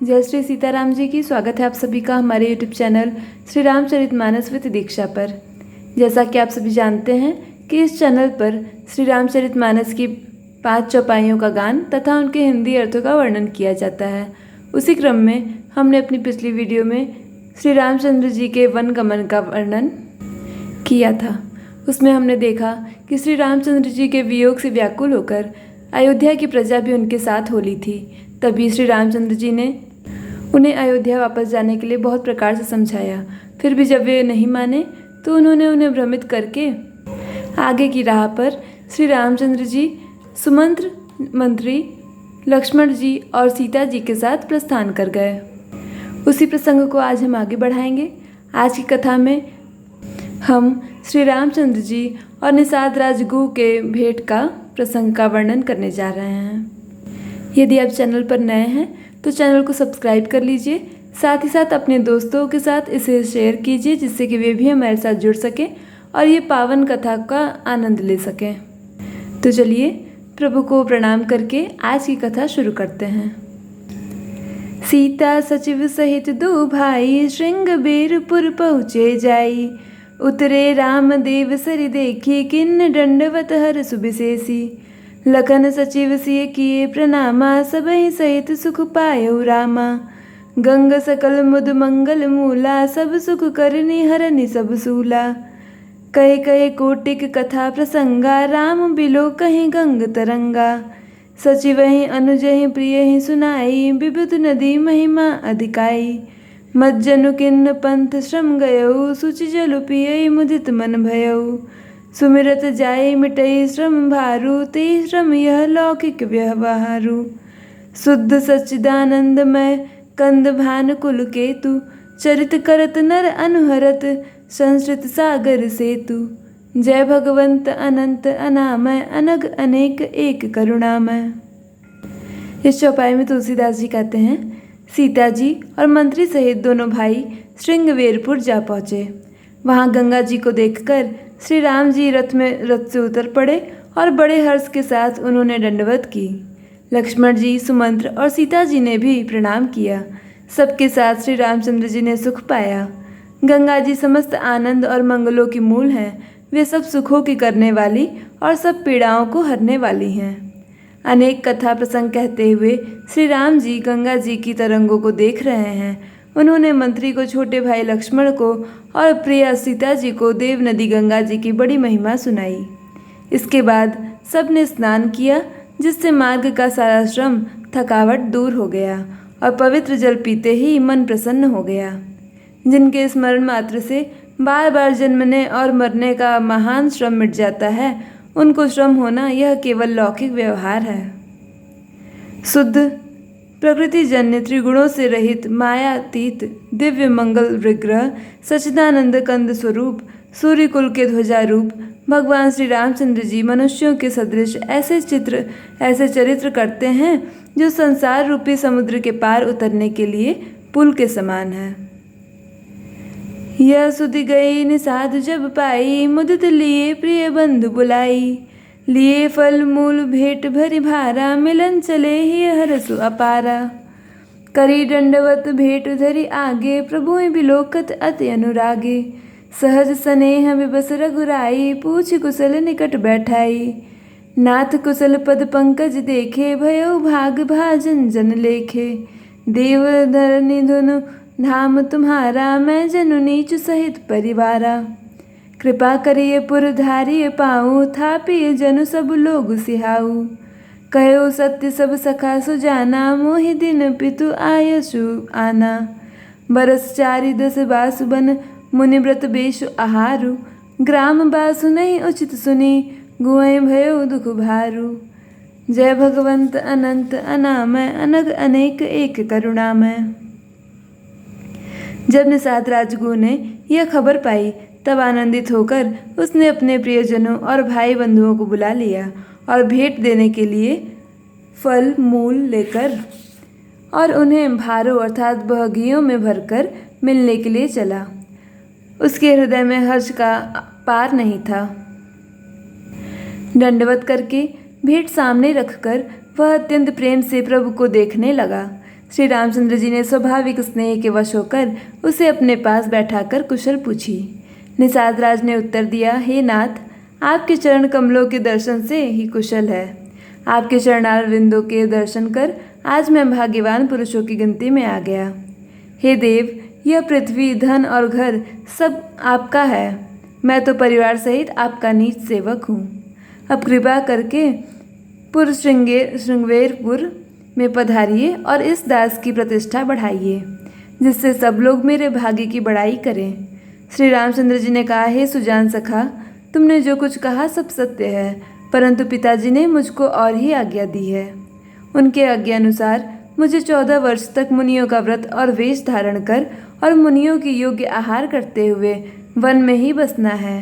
जय श्री सीताराम जी की। स्वागत है आप सभी का हमारे YouTube channel Shri Ramcharitmanas with Diksha पर। जैसा कि आप सभी जानते हैं कि इस चैनल पर श्री रामचरितमानस की 5 चौपाइयों का गान तथा उनके हिंदी अर्थों का वर्णन किया जाता है। उसी क्रम में हमने अपनी पिछली वीडियो में श्री रामचंद्र जी के वन गमन का वर्णन किया था। उसमें हमने देखा कि श्री रामचंद्र जी के वियोग से व्याकुल होकर अयोध्या की प्रजा भी उनके साथ होली थी। तभी श्री रामचंद्र जी ने उन्हें अयोध्या वापस जाने के लिए बहुत प्रकार से समझाया। फिर भी जब वे नहीं माने तो उन्होंने उन्हें भ्रमित करके आगे की राह पर श्री रामचंद्र जी, सुमंत्र मंत्री, लक्ष्मण जी और सीता जी के साथ प्रस्थान कर गए। उसी प्रसंग को आज हम आगे बढ़ाएंगे। आज की कथा में हम श्री रामचंद्र जी और निषाद राज गुह के भेंट का प्रसंग का वर्णन करने जा रहे हैं। यदि आप चैनल पर नए हैं तो चैनल को सब्सक्राइब कर लीजिए। साथ ही साथ अपने दोस्तों के साथ इसे शेयर कीजिए जिससे कि वे भी हमारे साथ जुड़ सकें और ये पावन कथा का आनंद ले सकें। तो चलिए प्रभु को प्रणाम करके आज की कथा शुरू करते हैं। सीता सचिव सहित 2 भाई श्रृंगबेरपुर पहुँचे जाई। उतरे रामदेव सरि देखी किन्न दंडवत हर सुबिशेषी। लखन सचिव सिय किए प्रणामा सबहि सहित सुख पायौ रामा। गंग सकल मुद मंगल मूला सब सुख करनी हरनि सब सूला। कहे कहे कोटिक कथा प्रसंगा राम बिलो कहीं गंग तरंगा। सचिवहि अनुजहि प्रियहि सुनाई विबुध नदी महिमा अधिकाई। मज्जनु किन्न पंथ श्रम गयौ सुचि जलु पियई मुदित मन भयौ। सुमिरत जाय मिटई श्रम भारु ते श्रम यह लौकिक व्यवहारु। शुद्ध सच्चिदानंदमय कंद भान कुल केतु। चरित करत नर अनुहरत संस्कृत सागर सेतु। जय भगवंत अनंत अनामय अनग अनेक एक करुणामय। इस चौपाई में तुलसीदास जी कहते हैं, सीता जी और मंत्री सहित दोनों भाई श्रृंगबेरपुर जा पहुँचे। वहाँ गंगा जी को देखकर श्री राम जी रथ से उतर पड़े और बड़े हर्ष के साथ उन्होंने दंडवत की। लक्ष्मण जी, सुमंत्र और सीता जी ने भी प्रणाम किया। सबके साथ श्री रामचंद्र जी ने सुख पाया। गंगा जी समस्त आनंद और मंगलों की मूल हैं। वे सब सुखों की करने वाली और सब पीड़ाओं को हरने वाली हैं। अनेक कथा प्रसंग कहते हुए श्री राम जी गंगा जी की तरंगों को देख रहे हैं। उन्होंने मंत्री को, छोटे भाई लक्ष्मण को और प्रिया सीता जी को देव नदी गंगा जी की बड़ी महिमा सुनाई। इसके बाद सब ने स्नान किया जिससे मार्ग का सारा श्रम, थकावट दूर हो गया और पवित्र जल पीते ही मन प्रसन्न हो गया। जिनके स्मरण मात्र से बार बार जन्मने और मरने का महान श्रम मिट जाता है, उनको श्रम होना यह केवल लौकिक व्यवहार है। शुद्ध प्रकृति जन्य त्रिगुणों से रहित मायातीत दिव्य मंगल विग्रह सच्चिदानंद कंद स्वरूप सूर्य कुल के ध्वजा रूप भगवान श्री रामचंद्र जी मनुष्यों के सदृश ऐसे चरित्र करते हैं जो संसार रूपी समुद्र के पार उतरने के लिए पुल के समान है। यह सुधि गई निषाद जब पाई मुदित लिए प्रिय बंधु बुलाई। लिए फल मूल भेंट भरि भारा मिलन चले ही हरसु अपारा। करी दंडवत भेंट धरि आगे प्रभु बिलोकत अति अनुरागे। सहज स्नेह विबस रघुराई पूछ कुशल निकट बैठाई। नाथ कुशल पद पंकज देखे भयो भाग भाजन जन लेखे। देव धरनी धुनु धाम तुम्हारा मैं जनु नीच सहित परिवारा। कृपा करिए पुर धारिय पाऊँ थापिय जनु सब लोग सिहाऊ। कहो सत्य सब सखा सुजाना मोहि दिन पितु आयसु आना। बरस 4 बासु बन मुनि व्रत बेशु आहारु। ग्राम बासु नहीं उचित सुनी गुएं भयो दुख भारु। जय भगवंत अनंत अनामय अनग अनेक एक करुणामय। जब निषाद राजगुह ने यह खबर पाई तब आनंदित होकर उसने अपने प्रियजनों और भाई बंधुओं को बुला लिया और भेंट देने के लिए फल मूल लेकर और उन्हें भारों अर्थात बहगियों में भरकर मिलने के लिए चला। उसके हृदय में हर्ष का पार नहीं था। दंडवत करके भेंट सामने रखकर वह अत्यंत प्रेम से प्रभु को देखने लगा। श्री रामचंद्र जी ने स्वाभाविक स्नेह के वश होकर उसे अपने पास बैठाकर कुशल पूछी। निषाद राज ने उत्तर दिया, हे नाथ, आपके चरण कमलों के दर्शन से ही कुशल है। आपके चरणारविंदों के दर्शन कर आज मैं भाग्यवान पुरुषों की गिनती में आ गया। हे देव, यह पृथ्वी, धन और घर सब आपका है। मैं तो परिवार सहित आपका नीच सेवक हूँ। अब कृपा करके श्रृंगवेरपुर में पधारिए और इस दास की प्रतिष्ठा बढ़ाइए, जिससे सब लोग मेरे भाग्य की बड़ाई करें। श्री रामचंद्र जी ने कहा, हे सुजान सखा, तुमने जो कुछ कहा सब सत्य है, परंतु पिताजी ने मुझको और ही आज्ञा दी है। उनके आज्ञानुसार मुझे 14 वर्ष तक मुनियों का व्रत और वेश धारण कर और मुनियों की योग्य आहार करते हुए वन में ही बसना है।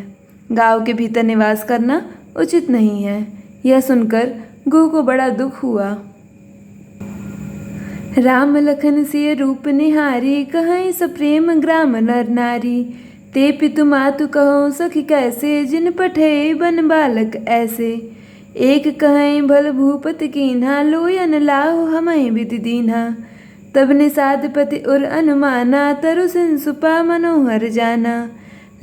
गांव के भीतर निवास करना उचित नहीं है। यह सुनकर गुह को बड़ा दुख हुआ। राम लखन सिय रूप निहारी, कहीं सप्रेम ग्राम नर नारी। ते पितु मातु कहो सखी कैसे, जिन पठे बन बालक ऐसे। एक कहीं भल भूपति कीन्हा, लोयन लाहु हमें विधि दीन्हा। तब निषाद पति उर अनुमाना, तरु सिन सुपा मनोहर जाना।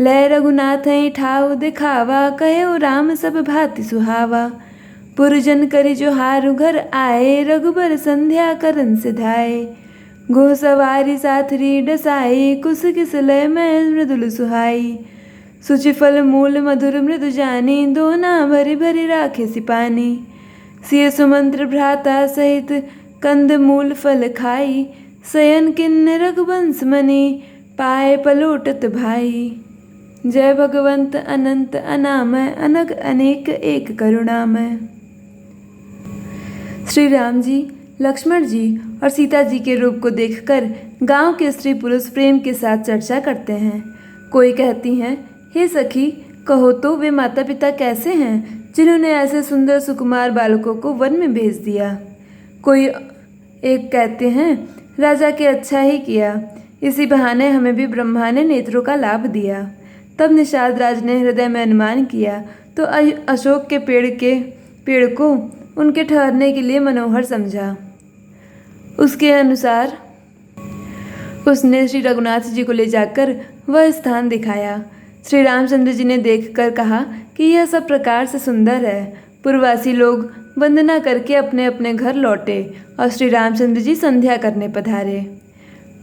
लय रघुनाथ ठाव दिखावा, कहो राम सब भांति सुहावा। पुरजन करि जो हारु घर आए, रघुबर संध्या करन सिधाए। घो सवारी साथरी डसाई, कुस किस लय में मृदुल सुहाई। सुचि फल मूल मधुर मृदु जानी, दोना भरी भरी राखे सिपानी। सिय सुमंत्र भ्राता सहित कंद मूल फल खाई। शयन किन्न रघुवंश मनि, पाए पलोटत भाई। जय भगवंत अनंत अनामय, अनग अनेक एक करुणामय। श्री राम जी, लक्ष्मण जी और सीता जी के रूप को देखकर गांव के स्त्री पुरुष प्रेम के साथ चर्चा करते हैं। कोई कहती हैं, हे सखी, कहो तो वे माता पिता कैसे हैं जिन्होंने ऐसे सुंदर सुकुमार बालकों को वन में भेज दिया। कोई एक कहते हैं, राजा के अच्छा ही किया, इसी बहाने हमें भी ब्रह्मा ने नेत्रों का लाभ दिया। तब निषाद राज ने हृदय में अनुमान किया तो अशोक के पेड़ को उनके ठहरने के लिए मनोहर समझा। उसके अनुसार उसने श्री रघुनाथ जी को ले जाकर वह स्थान दिखाया। श्री रामचंद्र जी ने देखकर कहा कि यह सब प्रकार से सुंदर है। पूर्ववासी लोग वंदना करके अपने अपने घर लौटे और श्री रामचंद्र जी संध्या करने पधारे।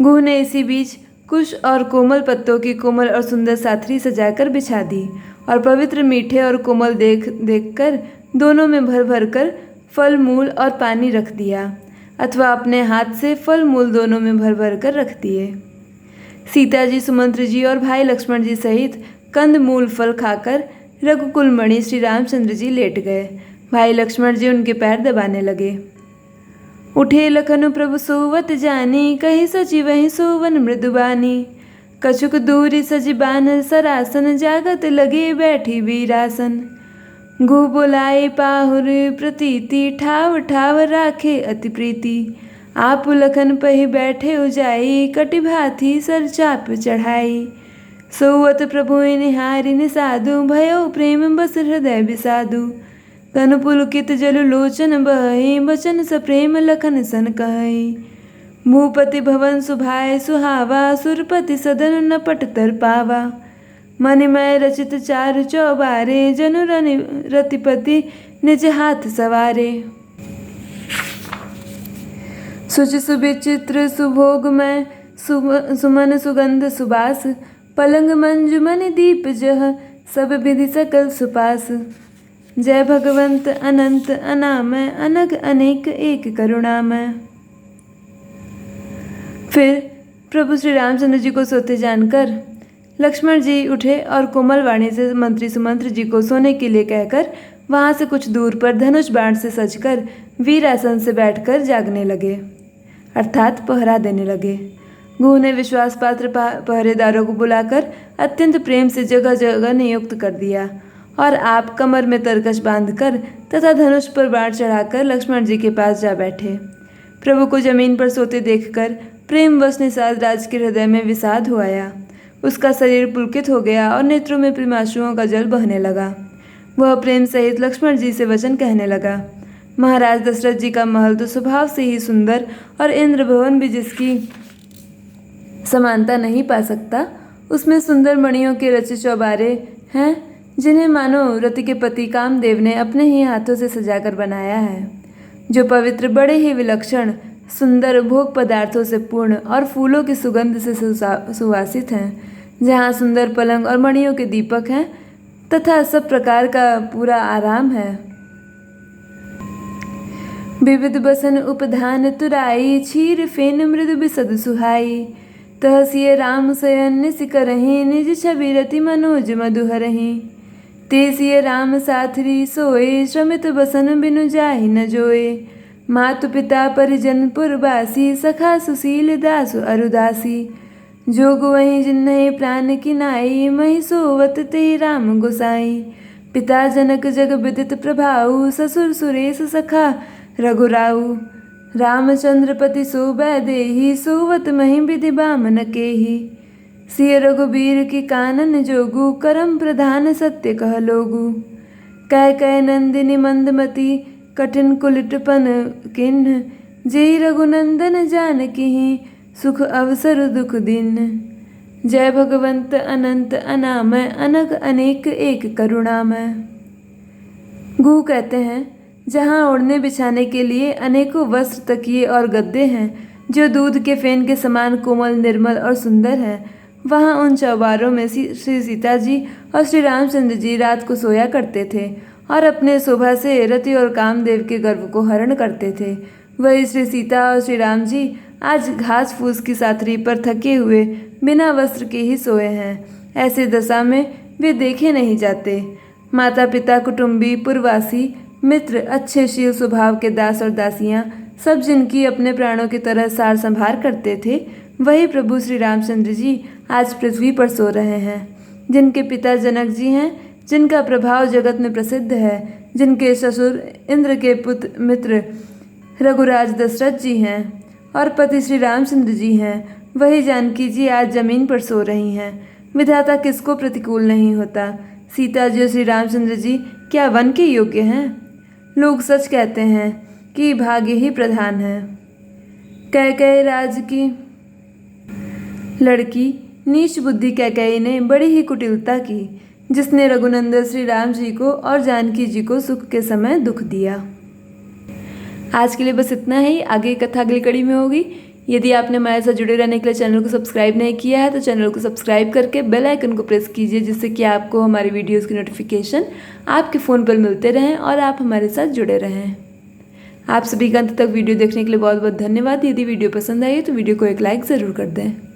गुह ने इसी बीच कुश और कोमल पत्तों की कोमल और सुंदर साथरी सजाकर बिछा दी और पवित्र मीठे और कोमल देख कर दोनों में भर भर कर फल मूल और पानी रख दिया, अथवा अपने हाथ से फल मूल दोनों में भर भर कर रख दिए। सीता जी, सुमंत्र जी और भाई लक्ष्मण जी सहित कंद मूल फल खाकर रघुकुल मणि श्री रामचंद्र जी लेट गए। भाई लक्ष्मण जी उनके पैर दबाने लगे। उठे लखन प्रभु सोवत जानी, कही सची वही सोवन मृदुबानी। कछुक दूरी सजी बानर सरासन, जागत लगे बैठी वीरासन। गुह बोलाए पाहुर प्रतीति, ठाव ठाव राखे अति प्रीति। आप लखन पही बैठे उजाई, कटि भाथी सर चाप चढ़ाई। सोवत प्रभु निहारी निसाधु, भयो प्रेम बस हृदय बिसाधु। तनु पुलकित जलु लोचन बहई, बचन सप्रेम लखन सन कहई। भूपति भवन सुभाय सुहावा, सुरपति सदन न पट तर पावा। मणिमय रचित चारु चौबारे, जनु रतिपति निज हाथ सवारे। सुचि सुविचित्र सुभोगमय, सुमन सुगंध सुबास। पलंग मंजु मणि दीप जह, सब विधि सकल सुपास। जय भगवंत अनंत अनामय, अनग अनेक एक करुणामय। फिर प्रभु श्री रामचंद्र जी को सोते जानकर लक्ष्मण जी उठे और कोमल वाणी से मंत्री सुमंत्र जी को सोने के लिए कहकर वहाँ से कुछ दूर पर धनुष बाण से सजकर वीरासन से बैठकर जागने लगे, अर्थात पहरा देने लगे। गुह ने विश्वास पात्र पहरेदारों को बुलाकर अत्यंत प्रेम से जगह जगह नियुक्त कर दिया और आप कमर में तरकश बांधकर तथा धनुष पर बाण चढ़ाकर लक्ष्मण जी के पास जा बैठे। प्रभु को जमीन पर सोते देखकर प्रेमवश निषाद राज के हृदय में विषाद हो आया। उसका शरीर पुलकित हो गया और नेत्रों में प्रेमाश्रुओं का जल बहने लगा। वह प्रेम सहित लक्ष्मण जी से वचन कहने लगा। महाराज दशरथ जी का महल तो स्वभाव से ही सुंदर और इंद्र भवन भी जिसकी समानता नहीं पा सकता। उसमें सुंदर मणियों के रचे चौबारे हैं जिन्हें मानो रति के पति कामदेव ने अपने ही हाथों से सजाकर बनाया है, जो पवित्र, बड़े ही विलक्षण, सुंदर, भोग पदार्थों से पूर्ण और फूलों की सुगंध से सुवासित हैं, जहाँ सुंदर पलंग और मणियों के दीपक हैं तथा सब प्रकार का पूरा आराम है। विविध बसन उपधान तुराई, क्षीर फेन मृदु बिसद सुहाई। तहसिय राम शयन निस करहीं, निज छवि रति मनोज मधुहरहीं। तेसिय राम साथरी सोए, श्रमित बसन बिनु जाहि न जोए। मातु पिता परिजन पुरवासी, सखा सुशील दासु अरुदासी। जोग वहीं जिन्हि प्राण किनाई, मही सोवत ते राम गोसाई। पिता जनक जग विदित प्रभाऊ, ससुर सुरेश सखा रघुराऊ। रामचंद्र पति सोबै देहि, सोवत मही विधि बामन केहि। सिय रघुबीर की कानन जोगु, करम प्रधान सत्य कह लोगु। कै कै नंदिनी मंदमती, कठिन कुलिटपन किन्ह। जेहि रघुनंदन जानकी, सुख अवसर दुख दिन। जय भगवंत अनंत अनामय, अनक अनेक एक करुणामय। गुह कहते हैं, जहाँ ओढ़ने बिछाने के लिए अनेकों वस्त्र, तकिए और गद्दे हैं जो दूध के फेन के समान कोमल, निर्मल और सुंदर हैं, वहाँ उन चौबारों में श्री सीता जी और श्री रामचंद्र जी रात को सोया करते थे और अपने शोभा से रति और कामदेव के गर्व को हरण करते थे। वही श्री सीता और श्री राम जी आज घास फूस की साथरी पर थके हुए बिना वस्त्र के ही सोए हैं। ऐसे दशा में वे देखे नहीं जाते। माता पिता, कुटुंबी, पुरवासी, मित्र, अच्छे शील स्वभाव के दास और दासियाँ, सब जिनकी अपने प्राणों की तरह सार संभार करते थे, वही प्रभु श्री रामचंद्र जी आज पृथ्वी पर सो रहे हैं। जिनके पिता जनक जी हैं, जिनका प्रभाव जगत में प्रसिद्ध है, जिनके ससुर इंद्र के पुत्र मित्र रघुराज दशरथ जी हैं और पति श्री रामचंद्र जी हैं, वही जानकी जी आज जमीन पर सो रही हैं। विधाता किसको प्रतिकूल नहीं होता। सीता जी और श्री रामचंद्र जी क्या वन के योग्य हैं? लोग सच कहते हैं कि भाग्य ही प्रधान है। कैकेयी राज की लड़की नीच बुद्धि कैकेयी ने बड़ी ही कुटिलता की, जिसने रघुनंदन श्री राम जी को और जानकी जी को सुख के समय दुख दिया। आज के लिए बस इतना ही। आगे कथा अगली कड़ी में होगी। यदि आपने हमारे साथ जुड़े रहने के लिए चैनल को सब्सक्राइब नहीं किया है तो चैनल को सब्सक्राइब करके बेल आइकन को प्रेस कीजिए, जिससे कि आपको हमारी वीडियोस की नोटिफिकेशन आपके फ़ोन पर मिलते रहें और आप हमारे साथ जुड़े रहें। आप सभी का अंत तक वीडियो देखने के लिए बहुत बहुत धन्यवाद। यदि वीडियो पसंद आई तो वीडियो को एक लाइक ज़रूर कर दें।